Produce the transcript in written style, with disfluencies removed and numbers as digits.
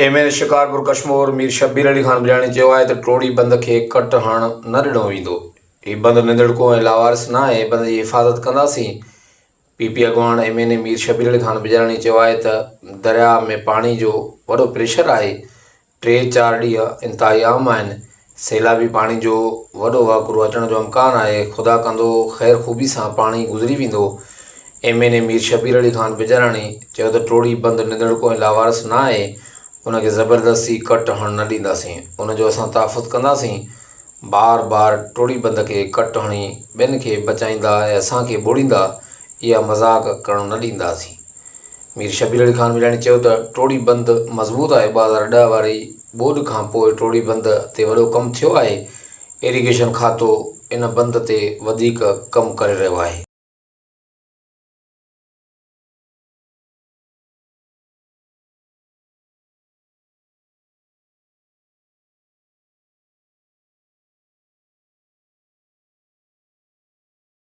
MN Shikarpur Kashmir Mir Shabbir Ali Khan biryani चयो आहे त टोड़ी बंद खे कट हण न ॾिनो वेंदो। हीउ बंद निंदड़को ऐं लावारिस न आहे, बंद जी हिफ़ाज़त कंदासीं। पीपी अॻवान एमएनए मीर शब्बीर अली खान बिरयानी चयो आहे त दरिया में पाणी जो वॾो प्रेशर आहे। 3-4 ॾींहं इंतिहाई आम आहिनि। सैलाबी पाणी जो वॾो वाकुरो अचण जो इम्कान आहे। ख़ुदा कंदो ख़ैर ख़ूबी सां पाणी गुज़री वेंदो। एमएनए मीर शब्बीर अली खान बिरयानी चयो त टोड़ी बंद निंदड़को ऐं लावारिस न आहे, उनखे ज़बरदस्ती कट हण न ॾींदासीं। उनजो असां तहफ़ुज़ कंदासीं। बार बार टोड़ी बंद खे कट हणी ॿियनि खे बचाईंदा ऐं असांखे ॿोड़ींदा, इहा मज़ाक़ करणु न ॾींदासीं। मीर शब्बीर अली खान बिरयानी चयो त टोड़ी बंद मज़बूत आहे। 2010 वारी ॿोॾि खां पोइ टोड़ी बंद ते वॾो कमु थियो आहे। इरिगेशन खातो इन बंद ते वधीक कमु करे रहियो आहे।